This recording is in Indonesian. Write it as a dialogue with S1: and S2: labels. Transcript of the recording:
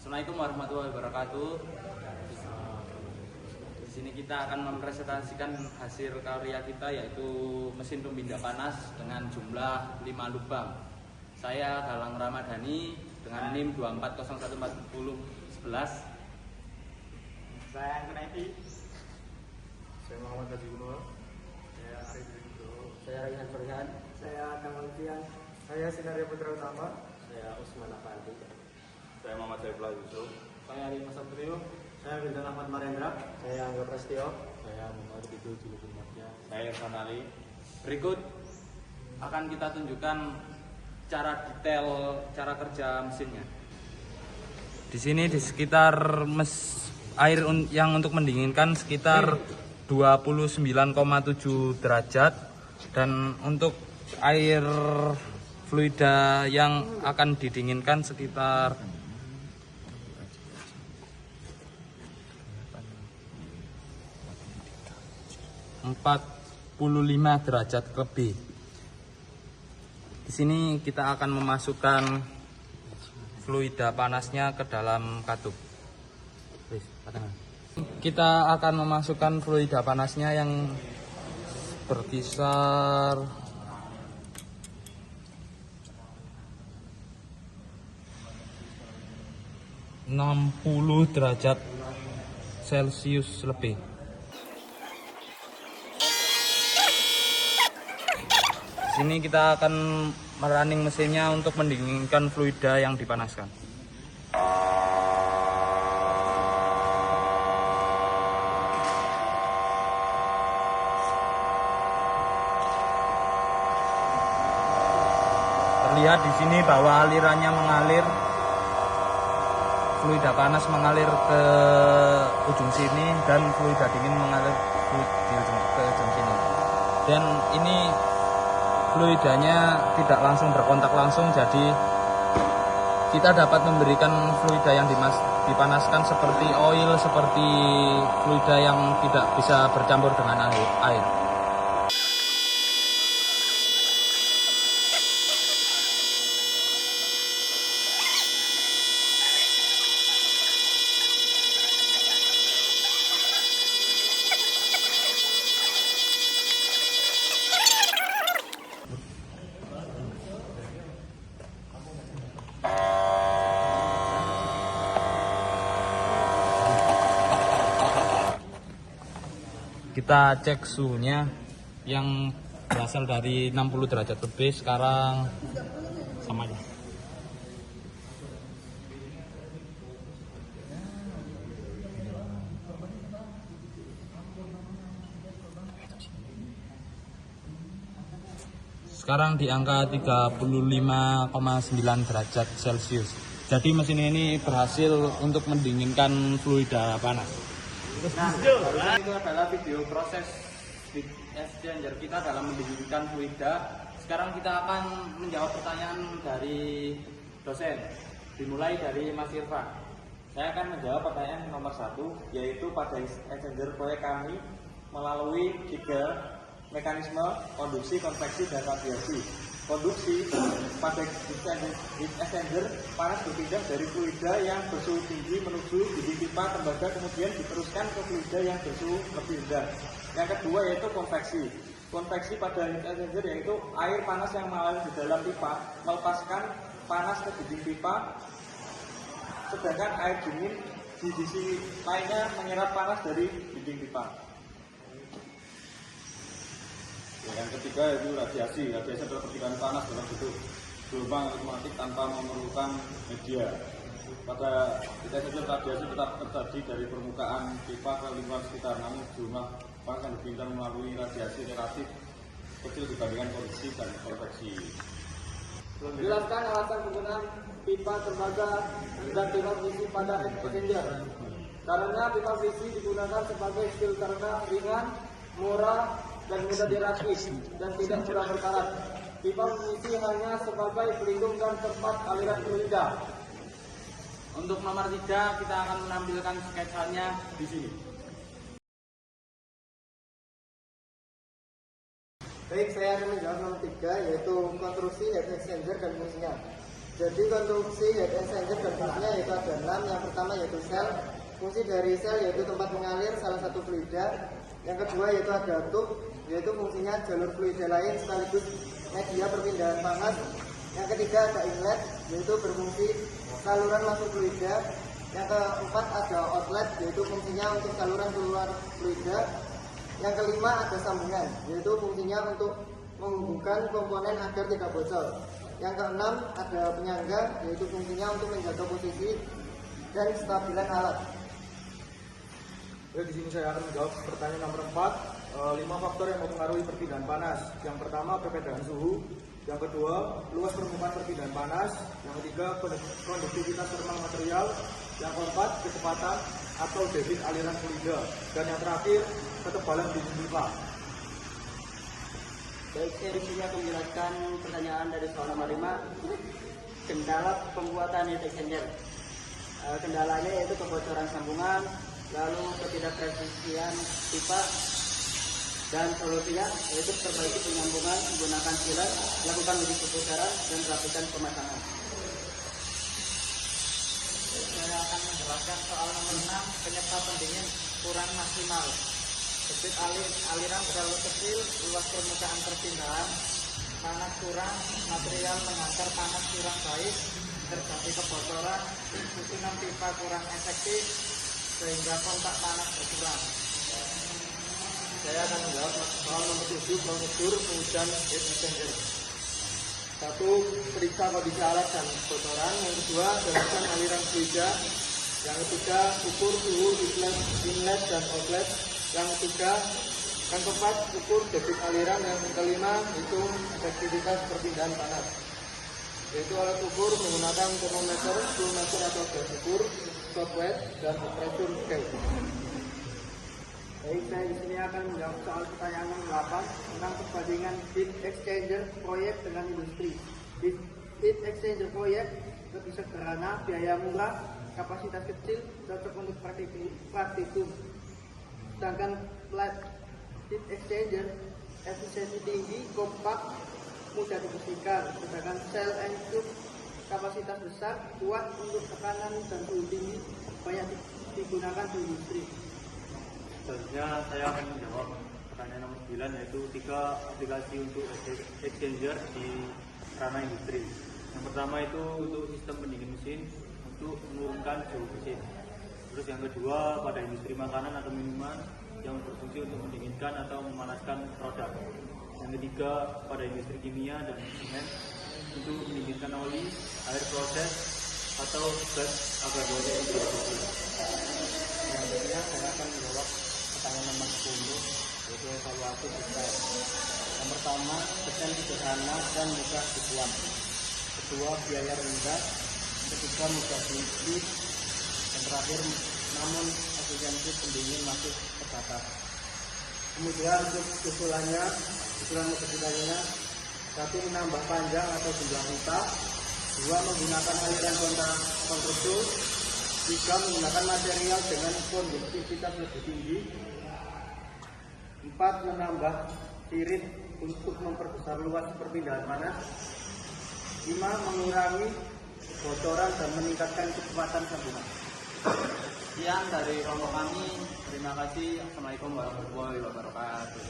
S1: Assalamualaikum warahmatullahi wabarakatuh. Di sini kita akan mempresentasikan hasil karya kita, yaitu mesin pembindah panas dengan jumlah 5 lubang. Saya Galang Ramadhani dengan NIM 24014011.
S2: Saya Angkenaiti.
S3: Saya Muhammad Haji. Saya Arif Ridho.
S4: Saya Raihan Ferhan.
S2: Saya Adam Alfian.
S3: Saya Sinaria Putra Utama.
S4: Saya Usman Afandi.
S3: Saya Muhammad Saifullah Yusuf.
S2: Saya Rima Satrio.
S3: Saya Bintang Ahmad Marendra.
S4: Saya Angga Prastio.
S3: Saya Muhammad Bidul Julukun Madya.
S4: Saya Irfan Ali.
S1: Berikut akan kita tunjukkan cara detail cara kerja mesinnya. Di sini di sekitar air yang untuk mendinginkan sekitar 29,7 derajat, dan untuk air fluida yang akan didinginkan sekitar 45 derajat lebih. Di sini kita akan memasukkan fluida panasnya ke dalam katup. Kita akan memasukkan fluida panasnya yang berkisar 60 derajat Celcius lebih. Di sini kita akan merunning mesinnya untuk mendinginkan fluida yang dipanaskan. Terlihat di sini bahwa alirannya mengalir, fluida panas mengalir ke ujung sini dan fluida dingin mengalir ke ujung sini. Dan ini fluidanya tidak langsung berkontak langsung, jadi kita dapat memberikan fluida yang dipanaskan seperti oil, seperti fluida yang tidak bisa bercampur dengan air. Kita cek suhunya yang berasal dari 60 derajat lebih, sekarang sama aja. Sekarang di angka 35,9 derajat Celcius. Jadi mesin ini berhasil untuk mendinginkan fluida panas. Nah, itu adalah video proses heat exchanger kita dalam mendinginkan fluida. Sekarang kita akan menjawab pertanyaan dari dosen. Dimulai dari Mas Irfan. Saya akan menjawab pertanyaan nomor 1, yaitu pada exchanger proyek kami melalui 3 mekanisme: konduksi, konveksi, dan radiasi. Konduksi, pada heat exchanger panas berpindah dari fluida yang bersuhu tinggi menuju dinding pipa tembaga, kemudian diteruskan ke fluida yang bersuhu lebih rendah. Yang kedua yaitu konveksi. Konveksi pada heat exchanger yaitu air panas yang mengalir di dalam pipa melepaskan panas ke dinding pipa, sedangkan air dingin di sisi lainnya menyerap panas dari dinding pipa.
S3: Yang ketiga yaitu radiasi. Radiasi adalah percikan panas dalam bentuk gelombang elektromagnetik tanpa memerlukan media. Pada kita saja radiasi tetap terjadi dari permukaan pipa ke lingkungan sekitar, namun jumlah panas yang dipindah melalui radiasi relatif kecil dibandingkan konduksi dan konveksi.
S2: Jelaskan alasan penggunaan pipa tembaga dan pipa PVC pada exchanger. Karena pipa PVC digunakan sebagai filternya ringan, murah, dan mudah dirakit dan tidak mudah berkarat. Pipa PVC hanya sebagai pelindung dan tempat aliran fluida.
S1: Untuk nomor 3 kita akan menampilkan sketsanya di sini.
S2: Baik, saya akan menjawab nomor 3, yaitu konstruksi heat exchanger dan fungsinya.
S5: Jadi konstruksi heat exchanger dan fungsinya yaitu ada 6. Yang pertama yaitu sel. Fungsi dari sel yaitu tempat mengalir salah satu fluida. Yang kedua yaitu ada tube, yaitu fungsinya jalur fluida lain sekaligus media perpindahan panas. Yang ketiga ada inlet, yaitu berfungsi saluran masuk fluida. Yang keempat ada outlet, yaitu fungsinya untuk saluran keluar fluida. Yang kelima ada sambungan, yaitu fungsinya untuk menghubungkan komponen agar tidak bocor. Yang keenam ada penyangga, yaitu fungsinya untuk menjaga posisi dan kestabilan alat.
S2: Di sini saya akan menjawab pertanyaan nomor 4. 5 faktor yang mempengaruhi perpindahan panas. Yang pertama perbedaan suhu. Yang kedua luas permukaan perpindahan panas. Yang ketiga konduktivitas termal material. Yang keempat kecepatan atau debit aliran fluida. Dan yang terakhir ketebalan biji pipa.
S4: Baik, saya di sini akan menjelaskan pertanyaan dari soal nomor 5. Kendala pembuatan heat exchanger. Kendalanya yaitu kebocoran sambungan, lalu ketidakpresisian pipa, dan solusinya yaitu perbaiki penyambungan menggunakan sealer, lakukan uji kepusaran dan rapikan pemasangan.
S1: Saya akan menjelaskan soal nomor 6, penyebab pendingin kurang maksimal. Debit aliran terlalu kecil, luas permukaan perpindahan, panas kurang, material mengantar panas kurang baik, terjadi kebocoran, susunan pipa kurang efektif, sehingga kontak panas berkurang.
S2: Saya akan menjawab soal nomor 7, prosedur pengujian heat exchanger. 1. Periksa kondisi alat dan kebocoran. Yang kedua, jelaskan aliran fluida. Yang ketiga, ukur suhu inlet dan outlet. Yang ketiga, yang keempat, ukur debit aliran. Yang kelima, hitung efektivitas perpindahan panas. Yaitu alat ukur menggunakan termometer, flowmeter atau gas ukur, stopwatch, dan pressure scale.
S5: Baik, saya di sini akan menjawab soal pertanyaan nomor 8 tentang perbandingan heat exchanger proyek dengan industri. Heat exchanger proyek lebih sederhana, biaya murah, kapasitas kecil, cocok untuk praktikum. Sedangkan flat heat exchanger efisiensi tinggi, kompak, mudah dibersihkan. Sedangkan cell and tube kapasitas besar, kuat untuk tekanan dan suhu tinggi, banyak digunakan di industri.
S1: Selanjutnya saya akan menjawab pertanyaan nomor 9, yaitu 3 aplikasi untuk exchanger di ranah industri. Yang pertama itu untuk sistem pendingin mesin untuk menurunkan suhu mesin. Terus yang kedua pada industri makanan atau minuman yang berfungsi untuk mendinginkan atau memanaskan produk. Yang ketiga pada industri kimia dan semen untuk mendinginkan oli, air proses atau gas agar baunya tidak berkurang.
S4: Selanjutnya saya akan menjawab pertanyaan nomor 10, yaitu evaluasi desain. Yang pertama, desain sederhana dan mudah dibuat. Kedua, biaya rendah. Ketiga, mudah diisi. Yang terakhir, namun efisiensi pendingin masih terbatas.
S5: Kemudian untuk usulan modifikasinya, 1. Menambah panjang atau jumlah pipa. 2. Menggunakan aliran konstruktur. 3. Menggunakan material dengan konduktivitas lebih tinggi. 4. Menambah tirit untuk memperbesar luas perpindahan panas. 5. Mengurangi kebocoran dan meningkatkan kecepatan sambungan.
S1: Sekian dari kelompok kami. Terima kasih. Assalamualaikum warahmatullahi wabarakatuh.